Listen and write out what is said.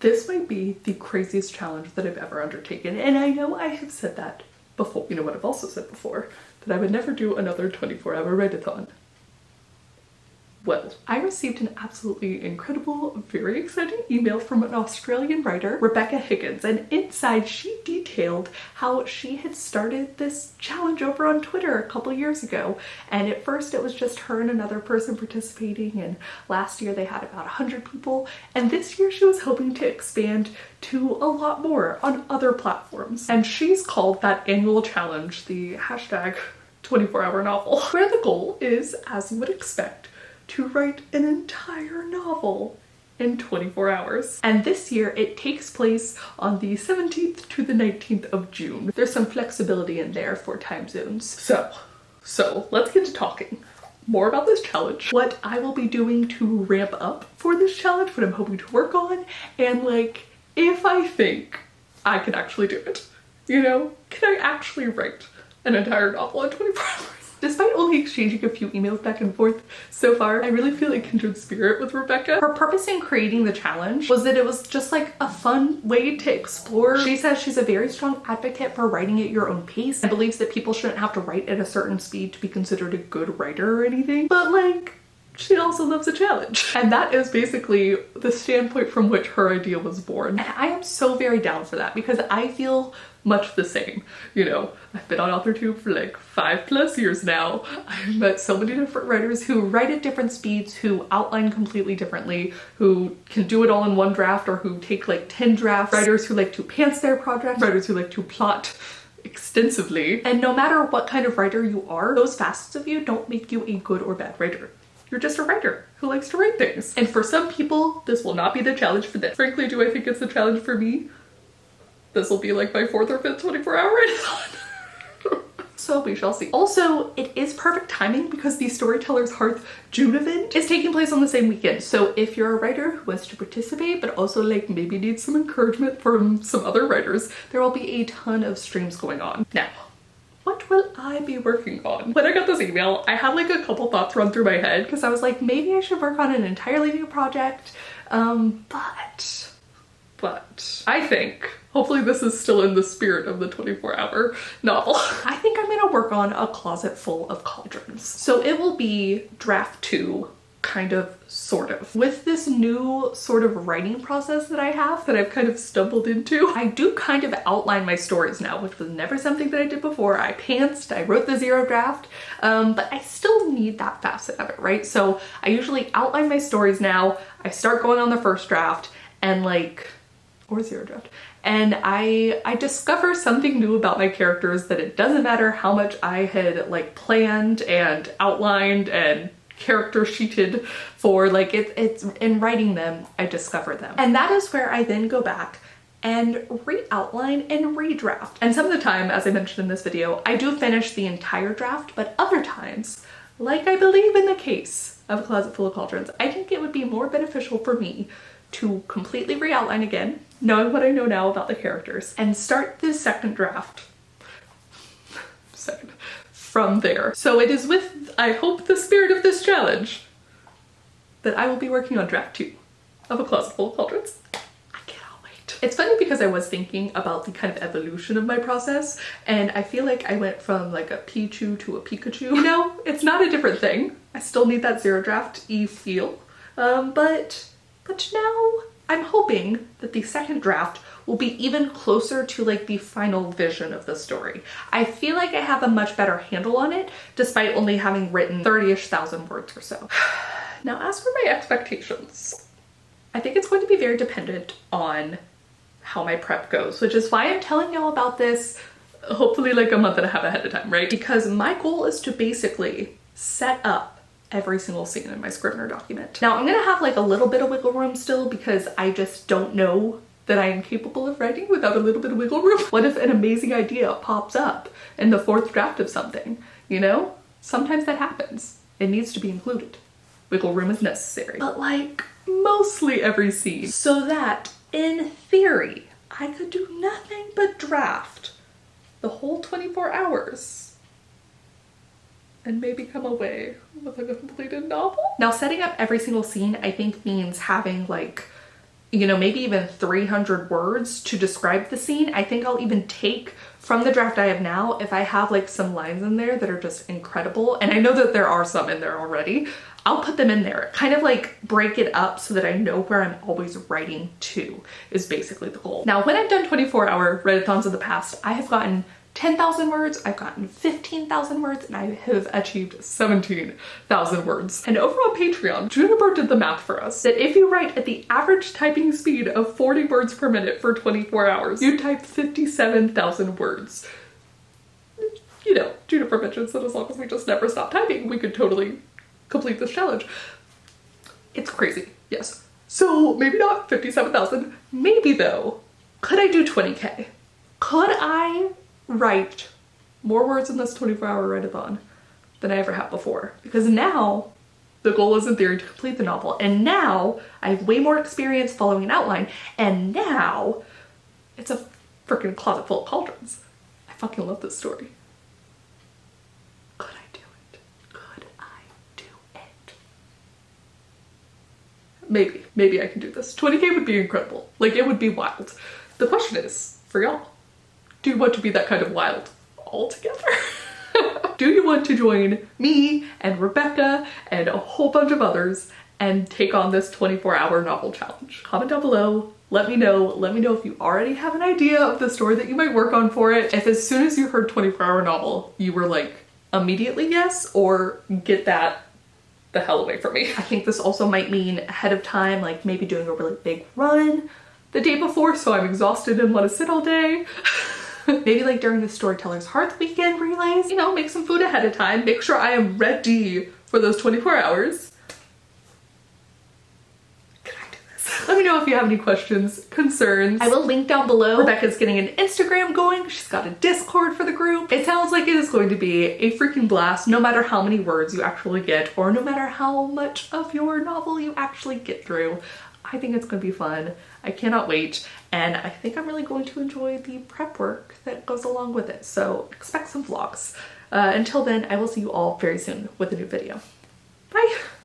This might be the craziest challenge that I've ever undertaken, and I know I have said that before. You know what I've also said before? That I would never do another 24-hour write-a-thon. Well, I received an absolutely incredible, very exciting email from an Australian writer, Rebecca Higgins, and inside she detailed how she had started this challenge over on Twitter a couple years ago. And at first it was just her and another person participating, and last year they had about 100 people, and this year she was hoping to expand to a lot more on other platforms. And she's called that annual challenge the hashtag 24-hour novel, where the goal is, as you would expect, to write an entire novel in 24 hours. And this year it takes place on the 17th to the 19th of June. There's some flexibility in there for time zones. So let's get to talking more about this challenge, what I will be doing to ramp up for this challenge, what I'm hoping to work on, and like, if I think I can actually do it. You know, can I actually write an entire novel in 24 hours? Despite only exchanging a few emails back and forth so far, I really feel a kindred spirit with Rebecca. Her purpose in creating the challenge was that it was just like a fun way to explore. She says she's a very strong advocate for writing at your own pace and believes that people shouldn't have to write at a certain speed to be considered a good writer or anything. But like, she also loves a challenge. And that is basically the standpoint from which her idea was born. And I am so very down for that because I feel much the same. You know, I've been on authortube for like 5+ years now. I've met so many different writers who write at different speeds, who outline completely differently, who can do it all in one draft or who take like 10 drafts, writers who like to pants their projects, writers who like to plot extensively. And no matter what kind of writer you are, those facets of you don't make you a good or bad writer. You're just a writer who likes to write things. And for some people, this will not be the challenge for them. Frankly, do I think it's the challenge for me? This will be like my 4th or 5th 24-hour write-a-thon. So we shall see. Also, it is perfect timing because the Storyteller's Hearth June event is taking place on the same weekend. So if you're a writer who wants to participate, but also like maybe needs some encouragement from some other writers, there will be a ton of streams going on. Now, what will I be working on? When I got this email, I had like a couple thoughts run through my head because I was like, maybe I should work on an entirely new project. But I think, hopefully this is still in the spirit of the 24-hour novel, I think I'm gonna work on A Closet Full of Cauldrons. So it will be draft 2, kind of, sort of. With this new sort of writing process that I have, that I've kind of stumbled into, I do kind of outline my stories now, which was never something that I did before. I pantsed, I wrote the 0 draft, but I still need that facet of it, right? So I usually outline my stories now, I start going on the first draft, and like, or 0 draft, and I discover something new about my characters that it doesn't matter how much I had like planned and outlined and character sheeted for, like it's in writing them, I discover them. And that is where I then go back and re-outline and redraft. And some of the time, as I mentioned in this video, I do finish the entire draft, but other times, like I believe in the case of A Closet Full of Cauldrons, I think it would be more beneficial for me to completely re-outline again, knowing what I know now about the characters, and start the second draft from there. So it is with, I hope, the spirit of this challenge that I will be working on draft 2 of A Closet Full of Cauldrons. I cannot wait. It's funny because I was thinking about the kind of evolution of my process, and I feel like I went from like a Pichu to a Pikachu. You know, it's not a different thing. I still need that 0 draft-y feel, but now I'm hoping that the second draft will be even closer to like the final vision of the story. I feel like I have a much better handle on it, despite only having written 30-ish thousand words or so. Now, as for my expectations, I think it's going to be very dependent on how my prep goes, which is why I'm telling y'all about this hopefully like a month and a half ahead of time, right? Because my goal is to basically set up every single scene in my Scrivener document. Now I'm gonna have like a little bit of wiggle room still because I just don't know that I am capable of writing without a little bit of wiggle room. What if an amazing idea pops up in the 4th draft of something, you know? Sometimes that happens. It needs to be included. Wiggle room is necessary. But like mostly every scene. So that, in theory, I could do nothing but draft the whole 24 hours and maybe come away with a completed novel. Now, setting up every single scene, I think, means having like you know, maybe even 300 words to describe the scene. I think I'll even take from the draft I have now, if I have like some lines in there that are just incredible, and I know that there are some in there already, I'll put them in there. Kind of like break it up so that I know where I'm always writing to is basically the goal. Now, when I've done 24-hour write-a-thons in the past, I have gotten 10,000 words, I've gotten 15,000 words, and I have achieved 17,000 words. And over on Patreon, Juniper did the math for us that if you write at the average typing speed of 40 words per minute for 24 hours, you type 57,000 words. You know, Juniper mentions that as long as we just never stop typing, we could totally complete this challenge. It's crazy, yes. So maybe not 57,000, maybe though, could I do 20K? Could I write more words in this 24-hour write-a-thon than I ever have before? Because now the goal is in theory to complete the novel, and now I have way more experience following an outline, and now it's a freaking closet full of cauldrons. I fucking love this story. Could I do it? Could I do it? Maybe I can do this. 20K would be incredible. Like, it would be wild. The question is, for y'all, do you want to be that kind of wild altogether? Do you want to join me and Rebecca and a whole bunch of others and take on this 24-hour novel challenge? Comment down below. Let me know. Let me know if you already have an idea of the story that you might work on for it. If as soon as you heard 24-hour novel, you were like, immediately yes, or get that the hell away from me. I think this also might mean ahead of time, like maybe doing a really big run the day before so I'm exhausted and want to sit all day. Maybe like during the Storyteller's Hearth weekend relays, you know, make some food ahead of time. Make sure I am ready for those 24 hours. Can I do this? Let me know if you have any questions, concerns. I will link down below. Rebecca's getting an Instagram going. She's got a Discord for the group. It sounds like it is going to be a freaking blast, no matter how many words you actually get or no matter how much of your novel you actually get through. I think it's gonna be fun. I cannot wait. And I think I'm really going to enjoy the prep work that goes along with it. So expect some vlogs. Until then, I will see you all very soon with a new video.